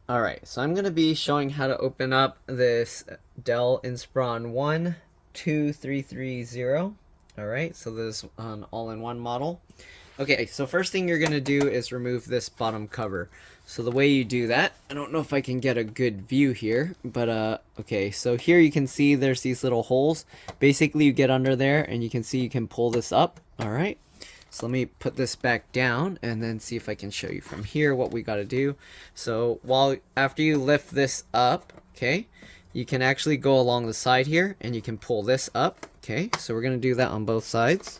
Alright, so I'm going to be showing how to open up this Dell Inspiron 12330. Alright, so this is an all-in-one model. Okay, so first thing you're going to do is remove this bottom cover. So the way you do that, I don't know if I can get a good view here, but okay, so here you can see there's these little holes. Basically you get under there and you can see you can pull this up. Alright. So let me put this back down and then see if I can show you from here what we got to do. So after you lift this up, okay, you can actually go along the side here and you can pull this up. Okay, so we're going to do that on both sides.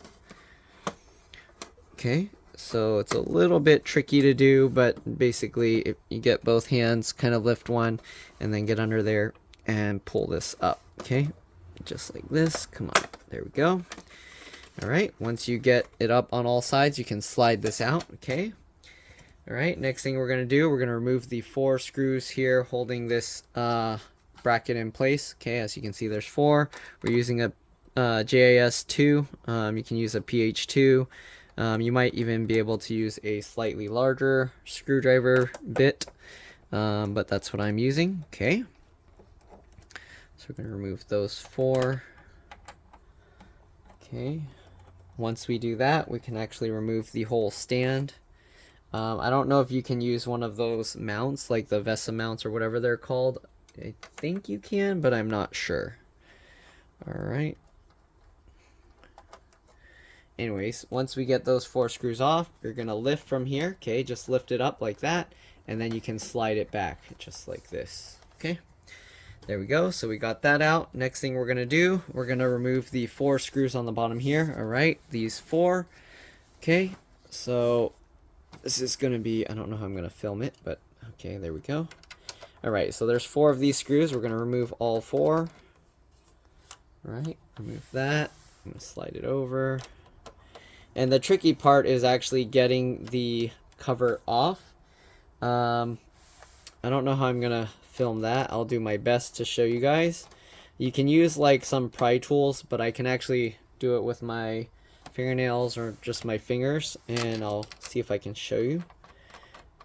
Okay, so it's a little bit tricky to do, but basically if you get both hands, kind of lift one and then get under there and pull this up. Okay, just like this. Come on, there we go. Alright, once you get it up on all sides, you can slide this out, okay? Alright, next thing we're going to do, we're going to remove the 4 screws here holding this bracket in place. Okay, as you can see, there's 4. We're using a JAS2. You can use a PH2. You might even be able to use a slightly larger screwdriver bit, but that's what I'm using, okay? So we're going to remove those 4. Okay. Once we do that, we can actually remove the whole stand. I don't know if you can use one of those mounts, like the VESA mounts or whatever they're called. I think you can, but I'm not sure. Alright. Anyways, once we get those 4 screws off, you're going to lift from here. Okay, just lift it up like that, and then you can slide it back, just like this. Okay. There we go. So we got that out. Next thing we're going to do, we're going to remove the 4 screws on the bottom here. All right, these 4. Okay, so this is going to be, I don't know how I'm going to film it, but okay, there we go. All right, so there's 4 of these screws. We're going to remove all 4. All right, remove that. I'm going to slide it over. And the tricky part is actually getting the cover off. I don't know how I'm going to film that. I'll do my best to show you guys. You can use like some pry tools, but I can actually do it with my fingernails or just my fingers, and I'll see if I can show you.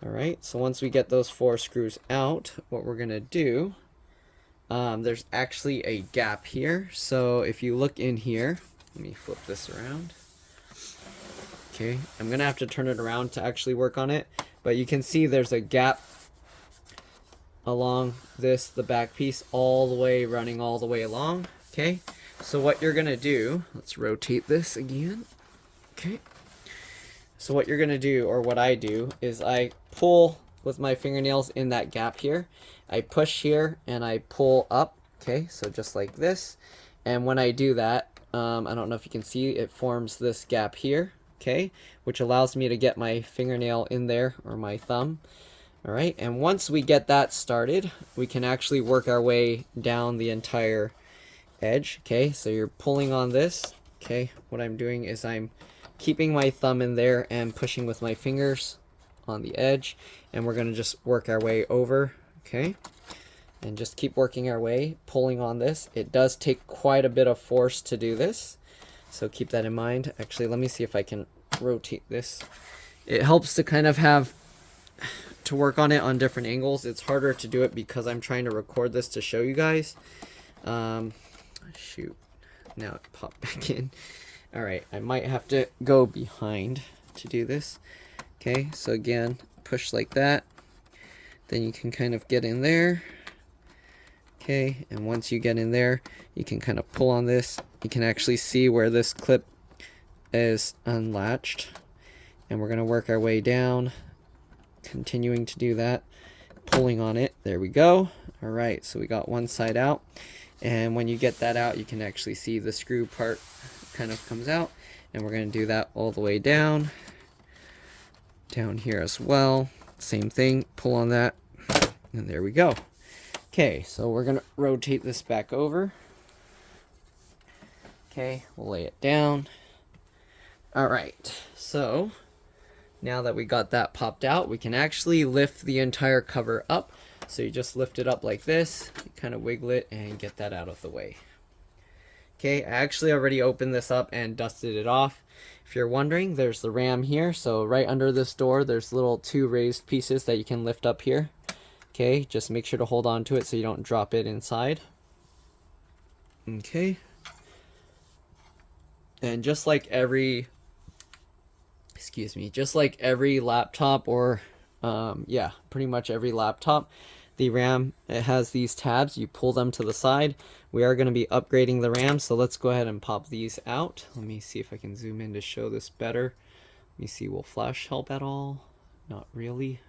Alright, so once we get those 4 screws out, what we're gonna do, there's actually a gap here. So if you look in here, let me flip this around. Okay, I'm gonna have to turn it around to actually work on it, but you can see there's a gap along the back piece, all the way running all the way along. Okay, so what you're gonna do, let's rotate this again. Okay, so what you're gonna do, or what I do, is I pull with my fingernails in that gap here. I push here and I pull up. Okay, so just like this. And when I do that, I don't know if you can see, it forms this gap here. Okay, which allows me to get my fingernail in there, or my thumb. Alright, and once we get that started, we can actually work our way down the entire edge. Okay, so you're pulling on this. Okay, what I'm doing is I'm keeping my thumb in there and pushing with my fingers on the edge, and we're going to just work our way over. Okay, and just keep working our way, pulling on this. It does take quite a bit of force to do this, so keep that in mind. Actually, let me see if I can rotate this. It helps to kind of have to work on it on different angles. It's harder to do it because I'm trying to record this to show you guys. Shoot, now it popped back in. Alright, I might have to go behind to do this. Okay, so again, push like that, then you can kind of get in there. Okay, and once you get in there, you can kind of pull on this. You can actually see where this clip is unlatched, and we're going to work our way down, continuing to do that, pulling on it. There we go. All right, so we got one side out, and when you get that out, you can actually see the screw part kind of comes out, and we're going to do that all the way down here as well. Same thing, pull on that, and there we go. Okay, so we're going to rotate this back over. Okay, we'll lay it down. All right, so now that we got that popped out, we can actually lift the entire cover up. So you just lift it up like this, you kind of wiggle it and get that out of the way. Okay, I actually already opened this up and dusted it off. If you're wondering, there's the RAM here. So right under this door, there's little 2 raised pieces that you can lift up here. Okay, just make sure to hold on to it so you don't drop it inside. Okay. And just like every, just like every laptop, or yeah, pretty much every laptop, the RAM, it has these tabs. You pull them to the side. We are going to be upgrading the RAM, so let's go ahead and pop these out. Let me see if I can zoom in to show this better. Let me see, will flash help at all? Not really.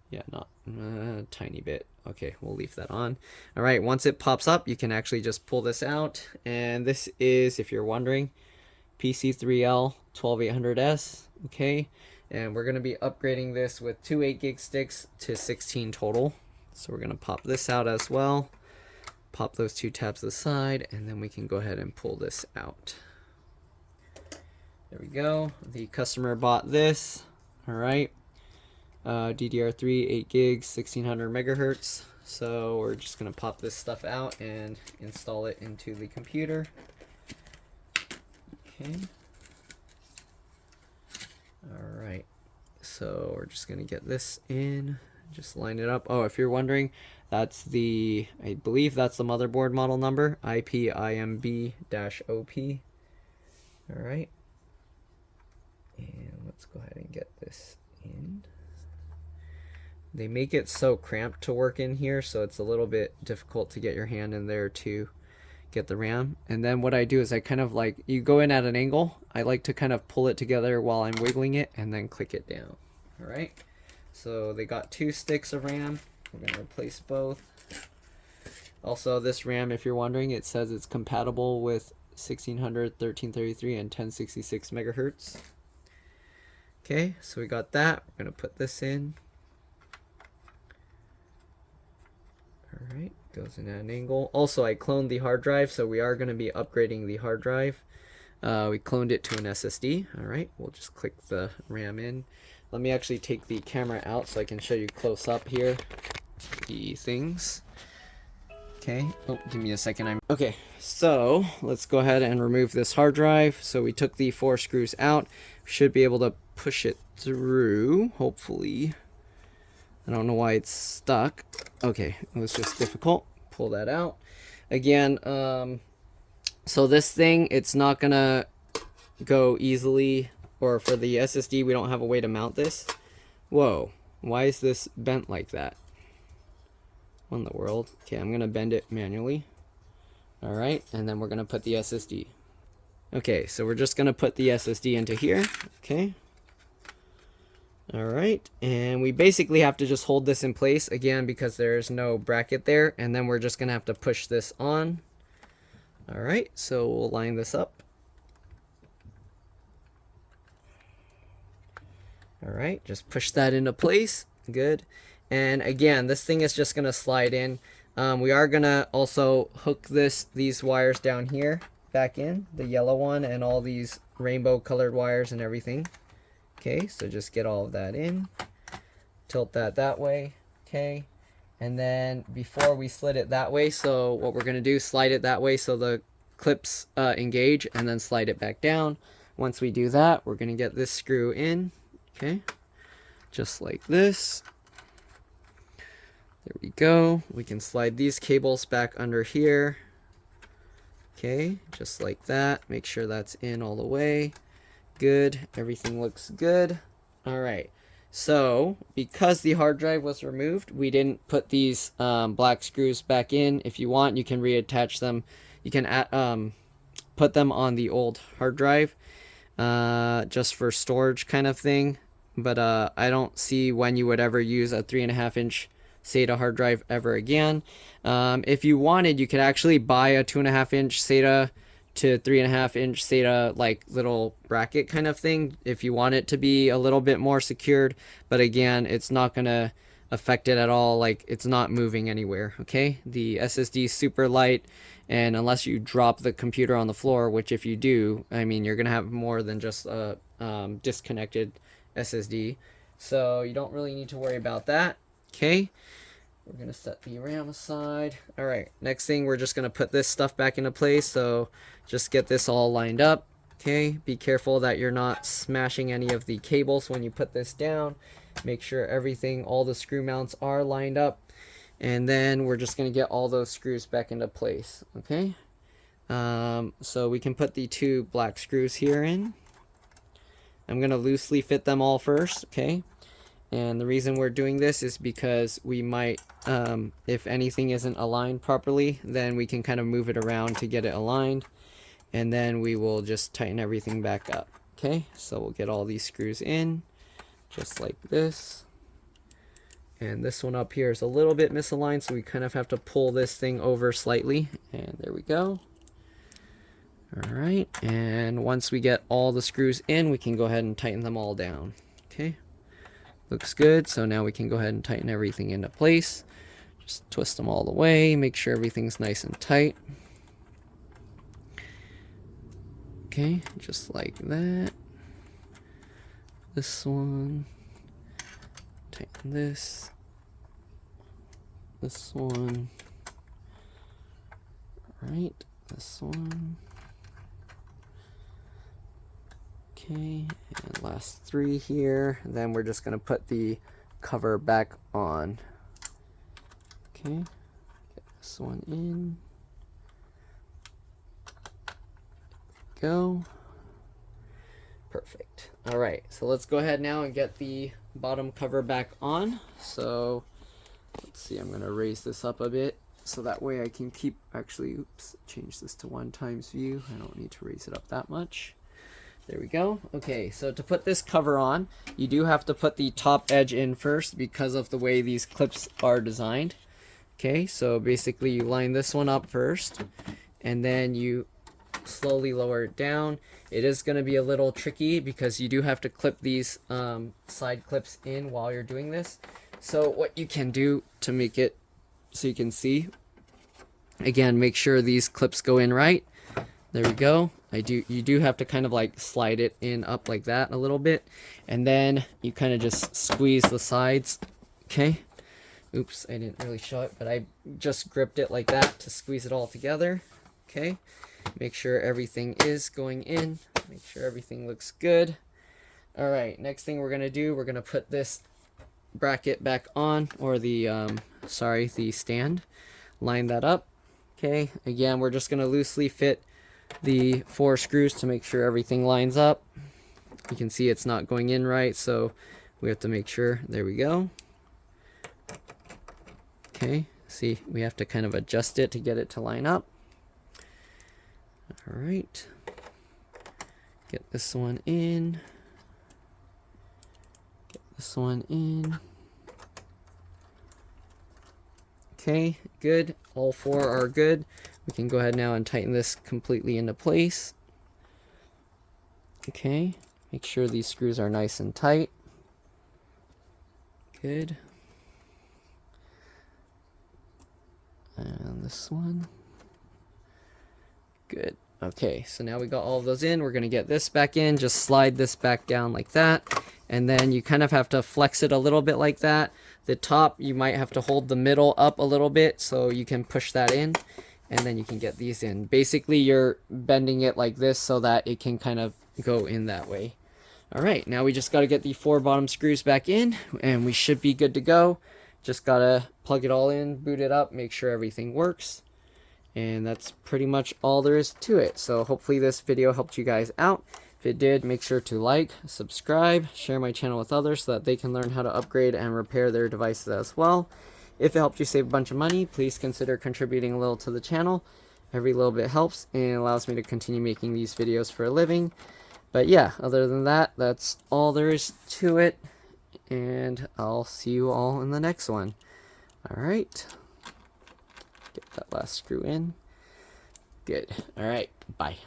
Yeah, not a tiny bit. Okay, we'll leave that on. All right, once it pops up, you can actually just pull this out. And this is, if you're wondering, PC3L 12800S. Okay, and we're going to be upgrading this with 2 8GB sticks to 16 total. So we're going to pop this out as well. Pop those 2 tabs aside, and then we can go ahead and pull this out. There we go. The customer bought this. All right. DDR3, 8 gigs, 1600 megahertz. So we're just going to pop this stuff out and install it into the computer. Okay. All right. So we're just going to get this in, just line it up. Oh, if you're wondering, that's the, I believe that's the motherboard model number, IPIMB-OP. All right. And let's go ahead and get this in. They make it so cramped to work in here, so it's a little bit difficult to get your hand in there to get the RAM. And then what I do is I kind of like, you go in at an angle. I like to kind of pull it together while I'm wiggling it and then click it down. All right. So they got 2 sticks of RAM. We're going to replace both. Also, this RAM, if you're wondering, it says it's compatible with 1600, 1333, and 1066 megahertz. Okay, so we got that. We're going to put this in. Alright, goes in at an angle. Also, I cloned the hard drive, so we are going to be upgrading the hard drive. We cloned it to an SSD. Alright, we'll just click the RAM in. Let me actually take the camera out so I can show you close up here the things. Okay, oh, give me a second. Okay, so let's go ahead and remove this hard drive. So we took the 4 screws out. We should be able to push it through, hopefully. I don't know why it's stuck. Okay, it was just difficult. Pull that out. Again, so this thing, it's not gonna go easily, or for the SSD, we don't have a way to mount this. Whoa, why is this bent like that? What in the world? Okay, I'm gonna bend it manually. All right, and then we're gonna put the SSD. Okay, so we're just gonna put the SSD into here, okay? All right, and we basically have to just hold this in place again because there's no bracket there, and then we're just gonna have to push this on. All right, so we'll line this up. All right, just push that into place. Good. And again, this thing is just gonna slide in. We are gonna also hook these wires down here back in, the yellow one and all these rainbow colored wires and everything. Okay, so just get all of that in, tilt that way, okay, and then before we slid it that way, so what we're going to do, slide it that way so the clips engage, and then slide it back down. Once we do that, we're going to get this screw in, okay, just like this. There we go. We can slide these cables back under here, okay, just like that. Make sure that's in all the way. Good, everything looks good. All right, so because the hard drive was removed, we didn't put these black screws back in. If you want, you can reattach them. You can put them on the old hard drive just for storage kind of thing, but I don't see when you would ever use a 3.5-inch SATA hard drive ever again. If you wanted, you could actually buy a 2.5-inch SATA to 3.5-inch SATA like little bracket kind of thing if you want it to be a little bit more secured, but again, it's not gonna affect it at all. Like, it's not moving anywhere. Okay, the SSD is super light, and unless you drop the computer on the floor, which if you do, I mean, you're gonna have more than just a disconnected SSD, so you don't really need to worry about that. Okay, we're gonna set the RAM aside. All right, next thing, we're just gonna put this stuff back into place. So just get this all lined up. Okay, be careful that you're not smashing any of the cables when you put this down. Make sure everything, all the screw mounts are lined up. And then we're just going to get all those screws back into place. Okay. So we can put the 2 black screws here in. I'm going to loosely fit them all first. Okay. And the reason we're doing this is because we might, if anything isn't aligned properly, then we can kind of move it around to get it aligned. And then we will just tighten everything back up. Okay, so we'll get all these screws in, just like this. And this one up here is a little bit misaligned, so we kind of have to pull this thing over slightly. And there we go. All right, and once we get all the screws in, we can go ahead and tighten them all down. Okay. Looks good, so now we can go ahead and tighten everything into place. Just twist them all the way, make sure everything's nice and tight. Okay, just like that. This one. Tighten this. This one. Alright, this one. Okay, and last 3 here. Then we're just going to put the cover back on. Okay, get this one in. Go. Perfect. All right, so let's go ahead now and get the bottom cover back on. So let's see, I'm going to raise this up a bit so that way I can keep, actually, oops, change this to 1 times view. I don't need to raise it up that much. There we go. Okay, so to put this cover on, you do have to put the top edge in first because of the way these clips are designed. Okay, so basically you line this one up first, and then you slowly lower it down. It is going to be a little tricky because you do have to clip these side clips in while you're doing this. So what you can do to make it so you can see, again, make sure these clips go in right. There we go. You do have to kind of like slide it in up like that a little bit, and then you kind of just squeeze the sides. Okay. Oops, I didn't really show it, but I just gripped it like that to squeeze it all together. Okay. Make sure everything is going in. Make sure everything looks good. All right, next thing we're gonna do, we're gonna put this bracket back on, or the the stand. Line that up. Okay. Again, we're just gonna loosely fit the 4 screws to make sure everything lines up. You can see it's not going in right, so we have to make sure. There we go. Okay, see, we have to kind of adjust it to get it to line up. All right, get this one in, get this one in. Okay, good. All 4 are good. We can go ahead now and tighten this completely into place. Okay, make sure these screws are nice and tight. Good. And this one. Good. Okay, so now we got all of those in. We're going to get this back in. Just slide this back down like that. And then you kind of have to flex it a little bit like that. The top, you might have to hold the middle up a little bit so you can push that in. And then you can get these in. Basically, you're bending it like this so that it can kind of go in that way. All right, now we just got to get the 4 bottom screws back in, and we should be good to go. Just got to plug it all in, boot it up, make sure everything works. And that's pretty much all there is to it. So hopefully this video helped you guys out. If it did, make sure to like, subscribe, share my channel with others so that they can learn how to upgrade and repair their devices as well. If it helped you save a bunch of money, please consider contributing a little to the channel. Every little bit helps and allows me to continue making these videos for a living. But yeah, other than that, that's all there is to it. And I'll see you all in the next one. All right. Get that last screw in. Good. All right. Bye.